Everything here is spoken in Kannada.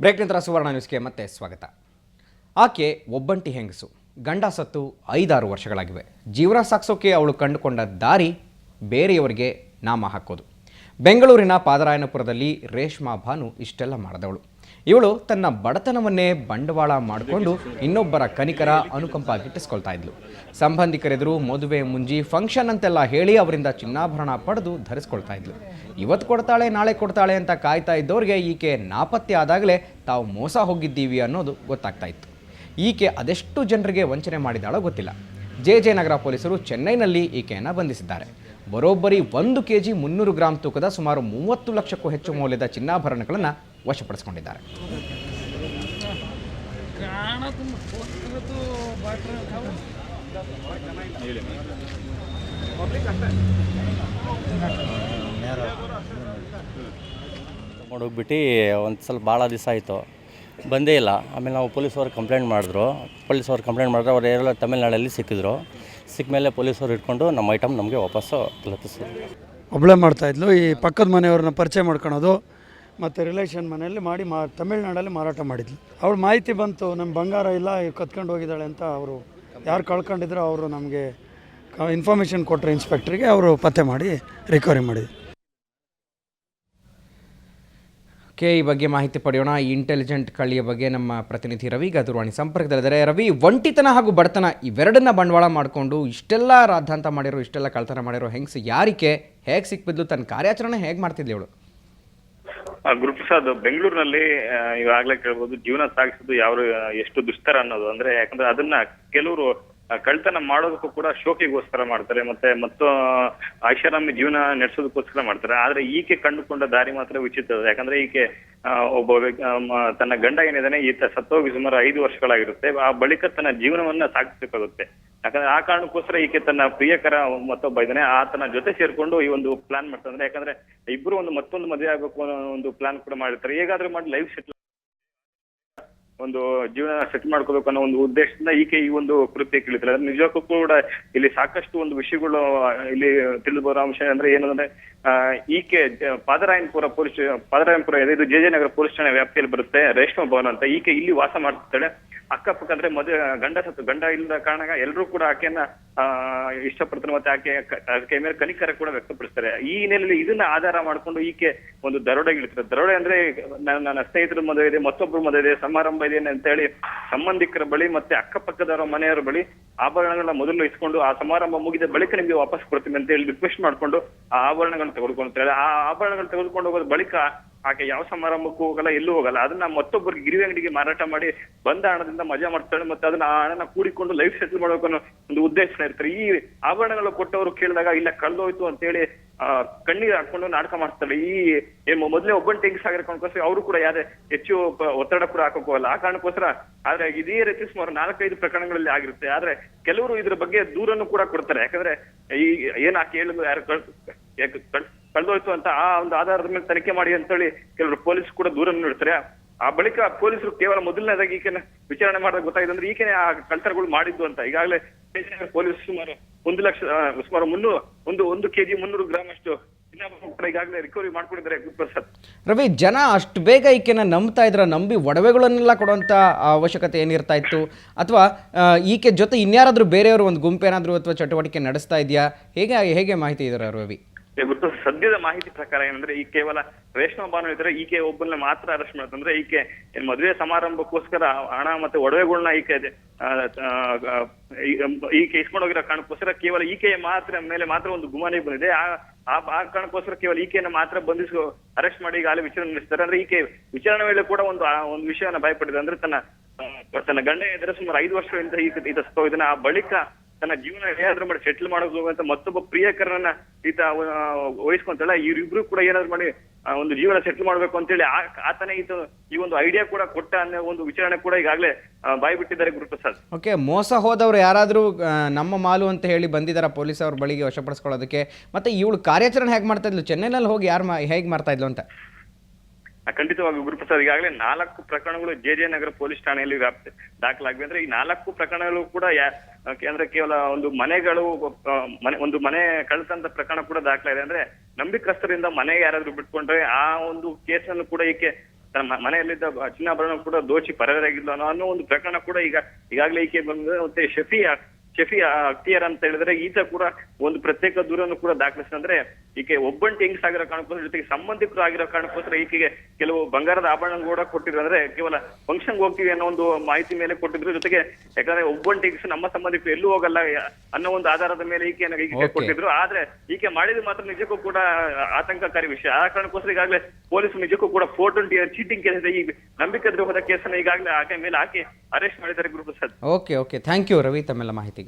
ಬ್ರೇಕ್ ನಂತರ ಸುವರ್ಣ ನ್ಯೂಸ್ಗೆ ಮತ್ತೆ ಸ್ವಾಗತ. ಆಕೆ ಒಬ್ಬಂಟಿ ಹೆಂಗಸು, ಗಂಡ ಸತ್ತು 5-6 ವರ್ಷಗಳಾಗಿವೆ. ಜೀವನ ಸಾಗಿಸೋಕೆ ಅವಳು ಕಂಡುಕೊಂಡ ದಾರಿ ಬೇರೆಯವರಿಗೆ ನಾಮ ಹಾಕೋದು. ಬೆಂಗಳೂರಿನ ಪಾದರಾಯನಪುರದಲ್ಲಿ ರೇಷ್ಮಾ ಭಾನು ಇಷ್ಟೆಲ್ಲ ಮಾಡಿದವಳು. ಇವಳು ತನ್ನ ಬಡತನವನ್ನೇ ಬಂಡವಾಳ ಮಾಡಿಕೊಂಡು ಇನ್ನೊಬ್ಬರ ಕನಿಕರ ಅನುಕಂಪ ಗಿಟ್ಟಿಸ್ಕೊಳ್ತಾ ಇದ್ಲು. ಸಂಬಂಧಿಕರೆದುರು ಮದುವೆ ಮುಂಜಿ ಫಂಕ್ಷನ್ ಅಂತೆಲ್ಲ ಹೇಳಿ ಅವರಿಂದ ಚಿನ್ನಾಭರಣ ಪಡೆದು ಧರಿಸ್ಕೊಳ್ತಾ ಇದ್ಲು. ಇವತ್ತು ಕೊಡ್ತಾಳೆ ನಾಳೆ ಕೊಡ್ತಾಳೆ ಅಂತ ಕಾಯ್ತಾ ಇದ್ದವ್ರಿಗೆ ಈಕೆ ನಾಪತ್ತೆ ಆದಾಗಲೇ ತಾವು ಮೋಸ ಹೋಗಿದ್ದೀವಿ ಅನ್ನೋದು ಗೊತ್ತಾಗ್ತಾ ಇತ್ತು. ಈಕೆ ಅದೆಷ್ಟು ಜನರಿಗೆ ವಂಚನೆ ಮಾಡಿದಾಳೋ ಗೊತ್ತಿಲ್ಲ. ಜೆ ನಗರ ಪೊಲೀಸರು ಚೆನ್ನೈನಲ್ಲಿ ಈಕೆಯನ್ನು ಬಂಧಿಸಿದ್ದಾರೆ. ಬರೋಬ್ಬರಿ 1 kg 300 ಗ್ರಾಂ ತೂಕದ ಸುಮಾರು 30 ಲಕ್ಷಕ್ಕೂ ಹೆಚ್ಚು ಮೌಲ್ಯದ ಚಿನ್ನಾಭರಣಗಳನ್ನು ವಶಪಡಿಸಿಕೊಂಡಿದ್ದಾರೆ. ಹೋಗ್ಬಿಟ್ಟು ಒಂದು ಸ್ವಲ್ಪ ಭಾಳ ದಿವಸ ಆಯಿತು, ಬಂದೇ ಇಲ್ಲ. ಆಮೇಲೆ ನಾವು ಪೊಲೀಸವ್ರಿಗೆ ಕಂಪ್ಲೇಂಟ್ ಮಾಡಿದ್ರು. ಅವ್ರು ಎಲ್ಲ ತಮಿಳ್ನಾಡಲ್ಲಿ ಸಿಕ್ಕಿದ್ರು. ಸಿಕ್ಕ ಮೇಲೆ ಪೊಲೀಸವ್ರು ಇಟ್ಕೊಂಡು ನಮ್ಮ ಐಟಮ್ ನಮಗೆ ವಾಪಸ್ಸು ತಲುಪಿಸಿದ್ರು. ಒಬ್ಬಳೇ ಮಾಡ್ತಾಯಿದ್ಲು. ಈ ಪಕ್ಕದ ಮನೆಯವ್ರನ್ನ ಪರಿಚಯ ಮಾಡ್ಕೊಳೋದು ಮತ್ತು ರಿಲೇಷನ್ ಮನೆಯಲ್ಲಿ ಮಾಡಿ ತಮಿಳ್ನಾಡಲ್ಲಿ ಮಾರಾಟ ಮಾಡಿದ್ಲು. ಅವಳು ಮಾಹಿತಿ ಬಂತು, ನಮ್ಮ ಬಂಗಾರ ಇಲ್ಲ, ಕತ್ಕೊಂಡು ಹೋಗಿದ್ದಾಳೆ ಅಂತ. ಅವರು ಯಾರು ಕಳ್ಕೊಂಡಿದ್ರು ಅವರು ನಮಗೆ ಇನ್ಫಾರ್ಮೇಷನ್ ಕೊಟ್ಟರು ಇನ್ಸ್ಪೆಕ್ಟ್ರಿಗೆ. ಅವರು ಪತ್ತೆ ಮಾಡಿ ರಿಕವರಿ ಮಾಡಿದ್ರು. ಈ ಬಗ್ಗೆ ಮಾಹಿತಿ ಪಡೆಯೋಣ. ಈ ಇಂಟೆಲಿಜೆಂಟ್ ಕಳ್ಳಿಯ ಬಗ್ಗೆ ನಮ್ಮ ಪ್ರತಿನಿಧಿ ರವಿ ಈಗ ದೂರವಾಣಿ ಸಂಪರ್ಕದಲ್ಲಿದ್ದಾರೆ. ರವಿ, ಒಂಟಿತನ ಹಾಗೂ ಬಡತನ ಇವೆರಡನ್ನ ಬಂಡವಾಳ ಮಾಡಿಕೊಂಡು ಇಷ್ಟೆಲ್ಲ ರಾದ್ಧಾಂತ ಮಾಡಿರೋ, ಇಷ್ಟೆಲ್ಲ ಕಳ್ತನ ಮಾಡಿರೋ ಹೆಂಗಸು ಯಾರಿಕೆ, ಹೇಗೆ ಸಿಕ್ಬಿದ್ಲು, ತನ್ನ ಕಾರ್ಯಾಚರಣೆ ಹೇಗೆ ಮಾಡ್ತಿದ್ಲಿ ಇವಳು? ಗುರುಪ್ರಸಾದ್, ಬೆಂಗಳೂರಿನಲ್ಲಿ ಈಗಾಗಲೇ ಕೇಳ್ಬೋದು, ಜೀವನ ಸಾಗಿಸೋದು ಎಷ್ಟು ದುಸ್ತರ ಅನ್ನೋದು. ಅಂದ್ರೆ ಯಾಕಂದ್ರೆ ಅದನ್ನ ಕೆಲವರು ಕಳ್ತನ ಮಾಡೋದಕ್ಕೂ ಕೂಡ ಶೋಕಿಗೋಸ್ಕರ ಮಾಡ್ತಾರೆ, ಮತ್ತು ಐಷಾರಾಮಿ ಜೀವನ ನಡೆಸೋದಕ್ಕೋಸ್ಕರ ಮಾಡ್ತಾರೆ. ಆದ್ರೆ ಈಕೆ ಕಂಡುಕೊಂಡ ದಾರಿ ಮಾತ್ರ ವಿಚಿತ್ರ. ಯಾಕಂದ್ರೆ ಈಕೆ ಒಬ್ಬ ತನ್ನ ಗಂಡ ಏನಿದಾನೆ, ಈತ ಸತ್ತೋಗಿ ಸುಮಾರು 5 ವರ್ಷಗಳಾಗಿರುತ್ತೆ. ಆ ಬಳಿಕ ತನ್ನ ಜೀವನವನ್ನ ಸಾಗಿಸಬೇಕಾಗುತ್ತೆ. ಯಾಕಂದ್ರೆ ಆ ಕಾರಣಕ್ಕೋಸ್ಕರ ಈಕೆ ತನ್ನ ಪ್ರಿಯಕರ ಮತ್ತೊಬ್ಬ ಇದ್ದಾನೆ, ಆತನ ಜೊತೆ ಸೇರ್ಕೊಂಡು ಈ ಒಂದು ಪ್ಲಾನ್ ಮಾಡ್ತಾರೆ. ಯಾಕಂದ್ರೆ ಇಬ್ರು ಮತ್ತೊಂದು ಮದುವೆ ಆಗಬೇಕು ಅನ್ನೋ ಒಂದು ಪ್ಲಾನ್ ಕೂಡ ಮಾಡಿರ್ತಾರೆ. ಹೇಗಾದ್ರೂ ಮಾಡಿ ಲೈಫ್ ಸೆಟ್ಲ್, ಒಂದು ಜೀವನ ಸೆಟ್ ಮಾಡ್ಕೋಬೇಕು ಅನ್ನೋ ಒಂದು ಉದ್ದೇಶದಿಂದ ಈಕೆ ಈ ಒಂದು ಕೃತ್ಯ ಕೇಳಿತಾರೆ. ನಿಜಕ್ಕೂ ಕೂಡ ಇಲ್ಲಿ ಸಾಕಷ್ಟು ಒಂದು ವಿಷಯಗಳು ಇಲ್ಲಿ ತಿಳಿದು ಬರೋ ಅಂಶ ಅಂದ್ರೆ ಏನಂದ್ರೆ, ಈಕೆ ಪಾದರಾಯನಪುರ ಇದು ಜೆ ನಗರ ಪೊಲೀಸ್ ಠಾಣೆ ವ್ಯಾಪ್ತಿಯಲ್ಲಿ ಬರುತ್ತೆ. ರೇಷ್ಮಾ ಭವನ ಅಂತ. ಈಕೆ ಇಲ್ಲಿ ವಾಸ ಮಾಡ್ತಿದ್ದಾಳೆ. ಅಕ್ಕಪಕ್ಕ ಅಂದ್ರೆ ಗಂಡ ಇಲ್ಲದ ಕಾರಣ ಎಲ್ಲರೂ ಕೂಡ ಆಕೆಯನ್ನ ಇಷ್ಟಪಡ್ತಾರೆ, ಮತ್ತೆ ಆಕೆ ಮೇಲೆ ಕನಿಕರ ಕೂಡ ವ್ಯಕ್ತಪಡಿಸ್ತಾರೆ. ಈ ಹಿನ್ನೆಲೆಯಲ್ಲಿ ಇದನ್ನ ಆಧಾರ ಮಾಡ್ಕೊಂಡು ಈಕೆ ಒಂದು ದರೋಡೆಗೆ ಇಳಿತಾರೆ. ದರೋಡೆ ಅಂದ್ರೆ ನನ್ನ ಸ್ನೇಹಿತರ ಮದುವೆ ಇದೆ, ಮತ್ತೊಬ್ಬರ ಮದುವೆ ಇದೆ, ಸಮಾರಂಭ ಇದೆ ಅಂತ ಹೇಳಿ ಸಂಬಂಧಿಕರ ಬಳಿ ಮತ್ತೆ ಅಕ್ಕಪಕ್ಕದವರ ಮನೆಯವರ ಬಳಿ ಆಭರಣಗಳನ್ನ ಮೊದಲು ಇಸ್ಕೊಂಡು, ಆ ಸಮಾರಂಭ ಮುಗಿದ ಬಳಿಕ ನಿಮ್ಗೆ ವಾಪಸ್ ಕೊಡ್ತೀನಿ ಅಂತ ಹೇಳಿ ರಿಕ್ವೆಸ್ಟ್ ಮಾಡ್ಕೊಂಡು ಆ ಆಭರಣಗಳನ್ನ ತೆಗೆದುಕೊಳ್ತಾರೆ. ಆ ಆಭರಣಗಳನ್ನ ತೆಗೆದುಕೊಂಡು ಹೋಗೋದ್ ಬಳಿಕ ಆಕೆ ಯಾವ ಸಮಾರಂಭಕ್ಕೂ ಹೋಗಲ್ಲ, ಎಲ್ಲೂ ಹೋಗಲ್ಲ. ಅದನ್ನ ಮತ್ತೊಬ್ಬರಿಗೆ ಗಿರಿವಿ ಅಂಗಡಿಗೆ ಮಾರಾಟ ಮಾಡಿ ಬಂದ ಹಣದಿಂದ ಮಜಾ ಮಾಡ್ತಾಳೆ. ಮತ್ತೆ ಅದನ್ನ ಆ ಹಣನ ಕೂಡಿಕೊಂಡು ಲೈಫ್ ಸೆಟಲ್ ಮಾಡ್ಬೇಕು ಅನ್ನೋ ಒಂದು ಉದ್ದೇಶ ಇರ್ತಾರೆ. ಈ ಆಭರಣಗಳು ಕೊಟ್ಟವರು ಕೇಳಿದಾಗ ಇಲ್ಲ ಕಳ್ದೋಯ್ತು ಅಂತ ಹೇಳಿ ಕಣ್ಣೀರು ಹಾಕೊಂಡು ನಾಟಕ ಮಾಡ್ತಾಳೆ. ಈ ಮೊದಲೇ ಒಬ್ಬಂಟಿ ಹೆಂಗಸಾಗಿರ್ಕೊಂಡ್ಕೋಸ್ಕರ ಅವರು ಕೂಡ ಯಾರೇ ಹೆಚ್ಚು ಒತ್ತಡ ಕೂಡ ಹಾಕಕ್ ಹೋಗಲ್ಲ. ಆ ಕಾರಣಕ್ಕೋಸ್ಕರ ಆದ್ರೆ ಇದೇ ರೀತಿ ಸುಮಾರು 4-5 ಪ್ರಕರಣಗಳಲ್ಲಿ ಆಗಿರುತ್ತೆ. ಆದ್ರೆ ಕೆಲವರು ಇದ್ರ ಬಗ್ಗೆ ದೂರನ್ನು ಕೂಡ ಕೊಡ್ತಾರೆ. ಯಾಕಂದ್ರೆ ಈ ಏನ್ ಆಕೆ ಹೇಳಿದ್ರು ಯಾರು ಕಳ್ದೋಯ್ತು ಅಂತ ಆ ಒಂದು ಆಧಾರದ ಮೇಲೆ ತನಿಖೆ ಮಾಡಿ ಅಂತ ಹೇಳಿ ಕೆಲವರು ಪೊಲೀಸ್ ಕೂಡ ದೂರನ್ನು ನೀಡ್ತಾರೆ. ಆ ಬಳಿಕ ಪೊಲೀಸರು ಕೇವಲ ಮೊದಲನೇದಾಗಿ ಈಕೆನ ವಿಚಾರಣೆ ಮಾಡಿದಾಗ ಗೊತ್ತಾಗಿದೆ ಅಂದ್ರೆ ಈಕೆನೆ ಆ ಕಳ್ತನಗಳು ಮಾಡಿದ್ದು ಅಂತ. ಈಗಾಗಲೇ ಪೊಲೀಸ್ ಸುಮಾರು 1 ಲಕ್ಷ ಸುಮಾರು 1 kg 300 ಗ್ರಾಮ್ ಅಷ್ಟು ಈಗಾಗಲೇ ರಿಕವರಿ ಮಾಡ್ಕೊಂಡಿದ್ದಾರೆ. ಗುರುಪ್ರಸಾದ್, ರವಿ, ಜನ ಅಷ್ಟು ಬೇಗ ಈಕೆನ ನಂಬ್ತಾ ಇದ್ರ? ನಂಬಿ ಒಡವೆಗಳನ್ನೆಲ್ಲ ಕೊಡುವಂತ ಅವಶ್ಯಕತೆ ಏನಿರ್ತಾ ಇತ್ತು? ಅಥವಾ ಈಕೆ ಜೊತೆ ಇನ್ಯಾರಾದ್ರೂ ಬೇರೆಯವರು ಒಂದು ಗುಂಪೇನಾದ್ರೂ ಅಥವಾ ಚಟುವಟಿಕೆ ನಡೆಸ್ತಾ ಇದೆಯಾ? ಹೇಗೆ ಮಾಹಿತಿ ಇದ್ದಾರೆ ರವಿ? ಸದ್ಯದ ಮಾಹಿತಿ ಪ್ರಕಾರ ಏನಂದ್ರೆ, ಈ ಕೇವಲ ರೇಷ್ಮಾ ಭಾನು ಇದ್ರೆ ಈಕೆ ಒಬ್ಬನ ಮಾತ್ರ ಅರೆಸ್ಟ್ ಮಾಡ್ತಂದ್ರೆ, ಈಕೆ ಮದುವೆ ಸಮಾರಂಭಕ್ಕೋಸ್ಕರ ಹಣ ಮತ್ತೆ ಒಡವೆಗಳನ್ನ ಈಕೆ ಇಸ್ಕೊಂಡು ಹೋಗಿರೋ ಕಾರಣಕ್ಕೋಸ್ಕರ ಕೇವಲ ಈಕೆಯ ಮೇಲೆ ಮಾತ್ರ ಒಂದು ಗುಮಾನಿ ಬಂದಿದೆ. ಆ ಕಾರಣಕ್ಕೋಸ್ಕರ ಕೇವಲ ಈಕೆಯನ್ನ ಮಾತ್ರ ಬಂಧಿಸಿ ಅರೆಸ್ಟ್ ಮಾಡಿ ಈಗಾಗಲೇ ವಿಚಾರಣೆ ನಡೆಸ್ತಾರೆ. ಅಂದ್ರೆ ಈಕೆ ವಿಚಾರಣೆ ವೇಳೆ ಕೂಡ ಒಂದು ವಿಷಯವನ್ನ ಭಯಪಟ್ಟಿದೆ. ಅಂದ್ರೆ ತನ್ನ ಗಂಡ ಇದ್ರೆ ಸುಮಾರು 5 ವರ್ಷಗಳಿಂದ ಈತ ಸತ್ತೋಗಿದ್ದಾನೆ. ಆ ಬಳಿಕ ತನ್ನ ಜೀವನ ಏನಾದ್ರೂ ಮಾಡಿ ಸೆಟ್ಲ್ ಮಾಡೋದು ಅಂತ ಮತ್ತೊಬ್ಬ ಪ್ರಿಯಕರನ್ನ ಈತ ವಹಿಸ್ಕೊಂತಾಳೆ. ಇವರಿಬ್ರು ಕೂಡ ಏನಾದ್ರು ಮಾಡಿ ಒಂದು ಜೀವನ ಸೆಟ್ಲ್ ಮಾಡ್ಬೇಕು ಅಂತೇಳಿ ಆತನೇ ಈ ಒಂದು ಐಡಿಯಾ ಕೂಡ ಕೊಟ್ಟ ಅನ್ನೋ ಒಂದು ವಿಚಾರಣೆ ಕೂಡ ಈಗಾಗಲೇ ಬಾಯಿ ಬಿಟ್ಟಿದ್ದಾರೆ. ಗುರುಪ್ರಸಾದ್, ಓಕೆ, ಮೋಸ ಹೋದವ್ರು ಯಾರಾದ್ರೂ ನಮ್ಮ ಮಾಲು ಅಂತ ಹೇಳಿ ಬಂದಿದ್ದಾರ ಪೊಲೀಸ್ ಅವ್ರ ಬಳಿಗೆ ವಶಪಡಿಸ್ಕೊಳ್ಳೋದಕ್ಕೆ? ಮತ್ತೆ ಇವಳು ಕಾರ್ಯಾಚರಣೆ ಹೇಗೆ ಮಾಡ್ತಾ ಇದ್ಲು? ಚೆನ್ನೈನಲ್ಲಿ ಹೋಗಿ ಹೇಗೆ ಮಾಡ್ತಾ ಇದ್ಲು ಅಂತ? ಖಂಡಿತವಾಗಿ ಗುರುಪ್ರಸಾದ್, ಈಗಾಗಲೇ 4 ಪ್ರಕರಣಗಳು ಜೆ ನಗರ ಪೊಲೀಸ್ ಠಾಣೆಯಲ್ಲಿ ದಾಖಲಾಗಿವೆ. ಅಂದ್ರೆ ಈ 4 ಪ್ರಕರಣಗಳು ಕೂಡ ಅಂದ್ರೆ ಕೇವಲ ಒಂದು ಮನೆ ಕಳ್ತಂತ ಪ್ರಕರಣ ಕೂಡ ದಾಖಲಾಗಿದೆ. ಅಂದ್ರೆ ನಂಬಿಕಸ್ಥರಿಂದ ಮನೆಗೆ ಯಾರಾದ್ರೂ ಬಿಟ್ಕೊಂಡ್ರೆ ಆ ಒಂದು ಕೇಸನ್ನು ಕೂಡ ಈಕೆ ತನ್ನ ಮನೆಯಲ್ಲಿದ್ದ ಚಿನ್ನಾಭರಣ ಕೂಡ ದೋಚಿ ಪರಾರಿಯಾಗಿದ್ಲು ಅನ್ನೋ ಒಂದು ಪ್ರಕರಣ ಕೂಡ ಈಗಾಗಲೇ ಈಕೆ ಬಂದಿದೆ. ಮತ್ತೆ ಶಫಿ ಅಖ್ತಿಯಾರ್ ಅಂತ ಹೇಳಿದ್ರೆ ಈತ ಕೂಡ ಒಂದು ಪ್ರತ್ಯೇಕ ದೂರನ್ನು ಕೂಡ ದಾಖಲಿಸಿದ. ಅಂದ್ರೆ ಈಕೆ ಒಬ್ಬಂಟಿ ಹೆಂಗಸಾಗಿರೋ ಕಾರಣಕ್ಕೋಸ್ಕರ ಜೊತೆಗೆ ಸಂಬಂಧಿಕರು ಆಗಿರೋ ಕಾರಣಕ್ಕೋಸ್ಕರ ಈಕೆಗೆ ಕೆಲವು ಬಂಗಾರದ ಆಭರಣ ಕೂಡ ಕೊಟ್ಟಿದ್ರು. ಅಂದ್ರೆ ಕೇವಲ ಫಂಕ್ಷನ್ಗೆ ಹೋಗ್ತೀವಿ ಅನ್ನೋ ಒಂದು ಮಾಹಿತಿ ಮೇಲೆ ಕೊಟ್ಟಿದ್ರು. ಜೊತೆಗೆ ಯಾಕಂದ್ರೆ ಒಬ್ಬಂಟಿ ಹೆಂಗಸು ನಮ್ಮ ಸಂಬಂಧಿಕರು ಎಲ್ಲೂ ಹೋಗಲ್ಲ ಅನ್ನೋ ಒಂದು ಆಧಾರದ ಮೇಲೆ ಈಕೆ ಕೊಟ್ಟಿದ್ರು. ಆದ್ರೆ ಈಕೆ ಮಾಡಿದ ಮಾತ್ರ ನಿಜಕ್ಕೂ ಕೂಡ ಆತಂಕಕಾರಿ ವಿಷಯ. ಆ ಕಾರಣಕ್ಕೋಸ್ಕರ ಈಗಾಗಲೇ ಪೊಲೀಸರು ನಿಜಕ್ಕೂ ಕೂಡ 420 ಚೀಟಿಂಗ್ ಕೇಸ್, ಈ ನಂಬಿಕೆ ದ್ರೋಹದ ಕೇಸನ್ನ ಈಗಾಗಲೇ ಆಕೆ ಮೇಲೆ ಹಾಕಿ ಅರೆಸ್ಟ್ ಮಾಡಿದ್ದಾರೆ Guruprasad. Okay thank you Ravi ತಮ್ಮೆಲ್ಲ ಮಾಹಿತಿಗೆ.